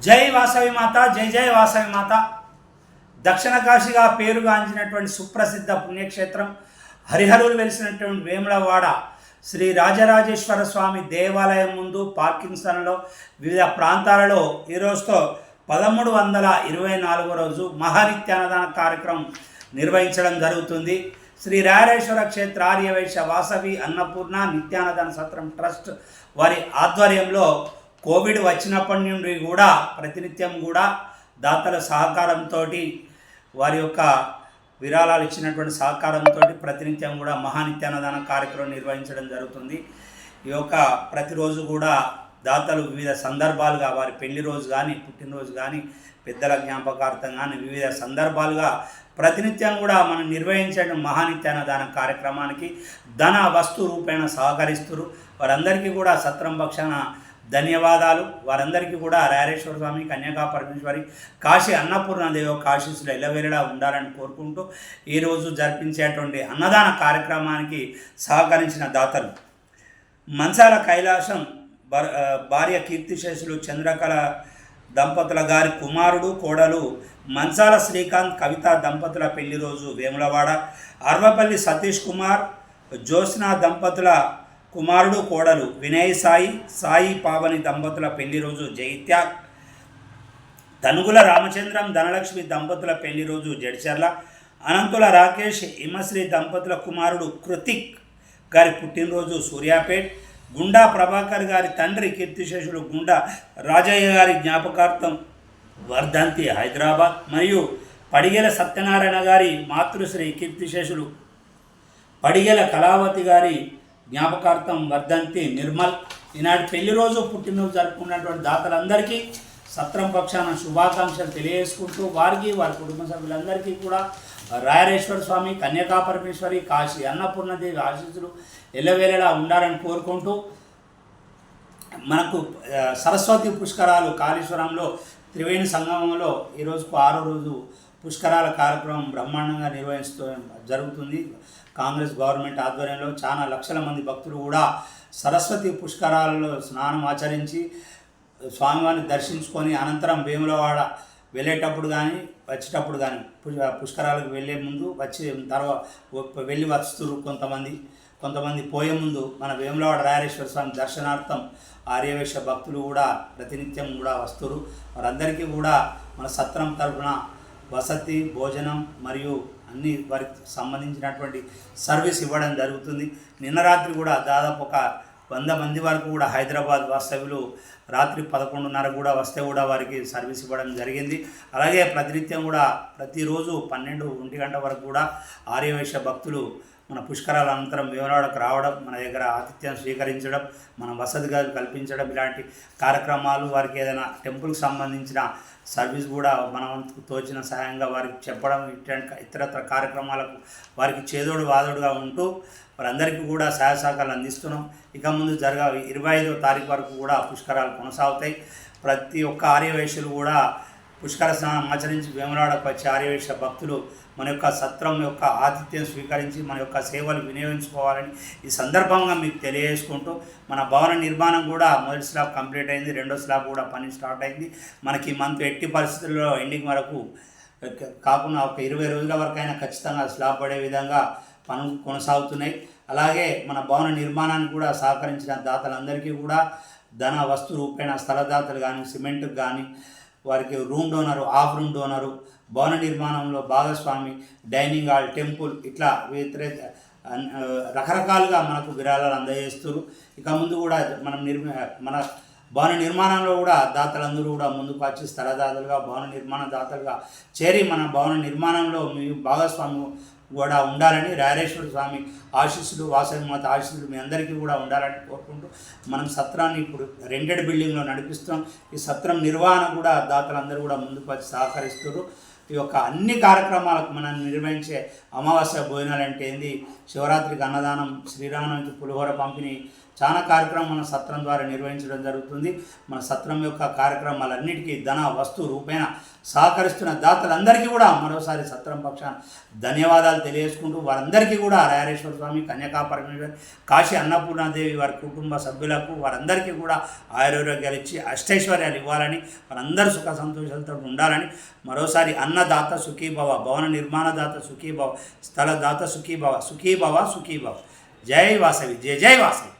జై వాసవి మాత, జై జై వాసవి మాత. దక్షిణ కాశీగా పేరుగాంచినటువంటి సుప్రసిద్ధ పుణ్యక్షేత్రం హరిహరులు వెలిసినటువంటి వేములవాడ శ్రీ రాజరాజేశ్వర స్వామి దేవాలయం ముందు పార్కింగ్స్లో వివిధ ప్రాంతాలలో ఈ రోజుతో 1324వ రోజు మహానిత్యాన్నదాన కార్యక్రమం నిర్వహించడం జరుగుతుంది. శ్రీ రాజరాజేశ్వర క్షేత్ర ఆర్యవైశ్య వాసవి అన్నపూర్ణ నిత్యాన్నదాన సత్రం ట్రస్ట్ వారి ఆధ్వర్యంలో కోవిడ్ వచ్చినప్పటి నుండి కూడా ప్రతినిత్యం కూడా దాతల సహకారంతో వారి యొక్క విరాళాలు ఇచ్చినటువంటి సహకారంతో ప్రతినిత్యం కూడా మహానిత్యాన్నదాన కార్యక్రమం నిర్వహించడం జరుగుతుంది. ఈ యొక్క ప్రతిరోజు కూడా దాతలు వివిధ సందర్భాలుగా వారి పెళ్లి రోజు కానీ పుట్టినరోజు కానీ పెద్దల జ్ఞాపకార్థం కానీ వివిధ సందర్భాలుగా ప్రతినిత్యం కూడా మనం నిర్వహించడం మహానిత్యాన్నదాన కార్యక్రమానికి ధన వస్తు రూపేణ సహకరిస్తున్నారు. వారందరికీ కూడా సత్రం పక్షాన ధన్యవాదాలు. వారందరికీ కూడా రాజరాజేశ్వర స్వామి, కన్యకా పరమేశ్వరి, కాశీ అన్నపూర్ణదేవి యొక్క ఆశీస్సులు ఎల్లవేళలా ఉండాలని కోరుకుంటూ ఈరోజు జరిపించేటువంటి అన్నదాన కార్యక్రమానికి సహకరించిన దాతలు మంచాల కైలాసం భార్య కీర్తిశేషులు చంద్రకళ దంపతుల గారి కుమారుడు కోడలు మంచాల శ్రీకాంత్ కవిత దంపతుల పెళ్లి రోజు వేములవాడ. అర్వపల్లి సతీష్ కుమార్ జ్యోత్స్నా దంపతుల కుమారుడు కోడలు వినయ్ సాయి పావని దంపతుల పెళ్లి రోజు జైత్యాగ్. తనుగుల రామచంద్రం ధనలక్ష్మి దంపతుల పెళ్లి రోజు జడ్చర్ల. అనంతుల రాకేష్ హిమశ్రీ దంపతుల కుమారుడు కృతిక్ గారి పుట్టినరోజు సూర్యాపేట్. గుండా ప్రభాకర్ గారి తండ్రి కీర్తిశేషులు గుండా రాజయ్య గారి జ్ఞాపకార్థం వర్ధంతి హైదరాబాద్. మరియు పడిగెల సత్యనారాయణ గారి మాతృశ్రీ కీర్తిశేషులు పడిగెల కళావతి గారి జ్ఞాపకార్థం వర్ధంతి నిర్మల్. ఈనాటి పెళ్లి రోజు పుట్టినరోజు జరుపుకున్నటువంటి దాతలందరికీ సత్రం పక్షాన శుభాకాంక్షలు తెలియజేసుకుంటూ వారికి వారి కుటుంబ సభ్యులందరికీ కూడా రాజరాజేశ్వర స్వామి, కన్యకా పరమేశ్వరి, కాశీ అన్నపూర్ణదేవి ఆశీస్సులు ఎల్లవేళలా ఉండాలని కోరుకుంటూ మనకు సరస్వతి పుష్కరాలు కాళేశ్వరంలో త్రివేణి సంగమంలో ఈరోజుకు 6వ రోజు పుష్కరాల కార్యక్రమం బ్రహ్మాండంగా నిర్వహిస్తూ జరుగుతుంది. కాంగ్రెస్ గవర్నమెంట్ ఆధ్వర్యంలో చాలా లక్షల మంది భక్తులు కూడా సరస్వతి పుష్కరాలలో స్నానం ఆచరించి స్వామివారిని దర్శించుకొని అనంతరం వేములవాడ వెళ్ళేటప్పుడు కానీ వచ్చేటప్పుడు కానీ పుష్కరాలకు వెళ్ళే ముందు వచ్చే తర్వాత వెళ్ళి వస్తున్నారు. కొంతమంది పోయే ముందు మన వేములవాడ రాజరాజేశ్వర స్వామి దర్శనార్థం ఆర్యవైశ్య భక్తులు కూడా ప్రతినిత్యం కూడా వస్తున్నారు. వారందరికీ కూడా మన సత్రం తరఫున వసతి, భోజనం మరియు అన్ని వారికి సంబంధించినటువంటి సర్వీస్ ఇవ్వడం జరుగుతుంది. నిన్న రాత్రి కూడా దాదాపు ఒక 100 మంది వరకు కూడా హైదరాబాద్ వాస్తవ్యులు రాత్రి 11:30 కూడా వస్తే కూడా వారికి సర్వీస్ ఇవ్వడం జరిగింది. అలాగే ప్రతినిత్యం కూడా ప్రతిరోజు 12-1 గంట వరకు కూడా ఆర్యవైశ్య భక్తులు మన పుష్కరాల అనంతరం వేములవాడకు రావడం, మన దగ్గర ఆతిథ్యం స్వీకరించడం, మన వసతి గదులు కల్పించడం, ఇలాంటి కార్యక్రమాలు వారికి ఏదైనా టెంపుల్కి సంబంధించిన సర్వీస్ కూడా మనం తోచిన సహాయంగా వారికి చెప్పడం, ఇతరత్ర కార్యక్రమాలకు వారికి చేదోడు వాదోడుగా ఉంటూ వారందరికీ కూడా సహాయ సహకారాలు అందిస్తున్నాం. ఇక ముందు 25వ తారీఖు వరకు కూడా పుష్కరాలు కొనసాగుతాయి. ప్రతి ఒక్క ఆర్యవైశ్యులు కూడా పుష్కర స్నానం ఆచరించి వేములవాడకు వచ్చే ఆర్యవైశ్య భక్తులు మన యొక్క సత్రం యొక్క ఆతిథ్యం స్వీకరించి మన యొక్క సేవలు వినియోగించుకోవాలని ఈ సందర్భంగా మీకు తెలియజేసుకుంటూ మన భవన నిర్మాణం కూడా మొదటి స్లాబ్ కంప్లీట్ అయింది. 2వ స్లాబ్ కూడా పని స్టార్ట్ అయింది. మనకి మంత్ ఎట్టి పరిస్థితుల్లో ఎండింగ్ వరకు కాకుండా ఒక 20 రోజుల వరకు అయినా ఖచ్చితంగా స్లాబ్ పడే విధంగా పనులు కొనసాగుతున్నాయి. అలాగే మన భవన నిర్మాణానికి కూడా సహకరించిన దాతలందరికీ కూడా ధన వస్తు రూపేణ స్థలదాతలు కానీ, సిమెంట్కి కానీ, వారికి room donor, half room donor, భవన నిర్మాణంలో భాగస్వామి, డైనింగ్ హాల్, టెంపుల్, ఇట్లా రకరకాలుగా మనకు విరాళాలు అందజేస్తారు. ఇక ముందు కూడా మన భవన నిర్మాణంలో కూడా దాతలందరూ కూడా ముందుకు వచ్చి స్థలదాతలుగా, భవన నిర్మాణ దాతలుగా చేరి మన భవన నిర్మాణంలో మీ భాగస్వామి కూడా ఉండాలని రాజరాజేశ్వర స్వామి ఆశీస్సులు, వాసవి మాత ఆశీస్సులు మీ అందరికీ కూడా ఉండాలని కోరుకుంటూ మనం సత్రాన్ని ఇప్పుడు రెంటెడ్ బిల్డింగ్లో నడిపిస్తాం. ఈ సత్రం నిర్వహణ కూడా దాతలందరూ కూడా ముందుకు వచ్చి సహకరిస్తారు. ఈ యొక్క అన్ని కార్యక్రమాలకు మనం నిర్వహించే అమావాస్య భోజనాలు అంటే ఏంది, శివరాత్రికి అన్నదానం, శ్రీరామనవమికి పులిహోర పంపిణీ, చాలా కార్యక్రమం మన సత్రం ద్వారా నిర్వహించడం జరుగుతుంది. మన సత్రం యొక్క కార్యక్రమాలన్నిటికీ ధన వస్తు రూపేణ సహకరిస్తున్న దాతలందరికీ కూడా మరోసారి సత్రం పక్షాన ధన్యవాదాలు తెలియజేసుకుంటూ వారందరికీ కూడా రాయరేశ్వర స్వామి, కన్యకా పరమేశ్వరి, కాశీ అన్నపూర్ణాదేవి వారి కుటుంబ సభ్యులకు వారందరికీ కూడా ఆయుర్వేగాలు ఇచ్చి అష్టైశ్వర్యాలు ఇవ్వాలని, వారందరూ సుఖ సంతోషాలతో ఉండాలని మరోసారి అన్నదాత సుఖీభవ, భవన నిర్మాణదాత సుఖీభవ, స్థలదాత సుఖీభవ, సుఖీభవ సుఖీభవ. జై వాసవి, జై జై వాసవి.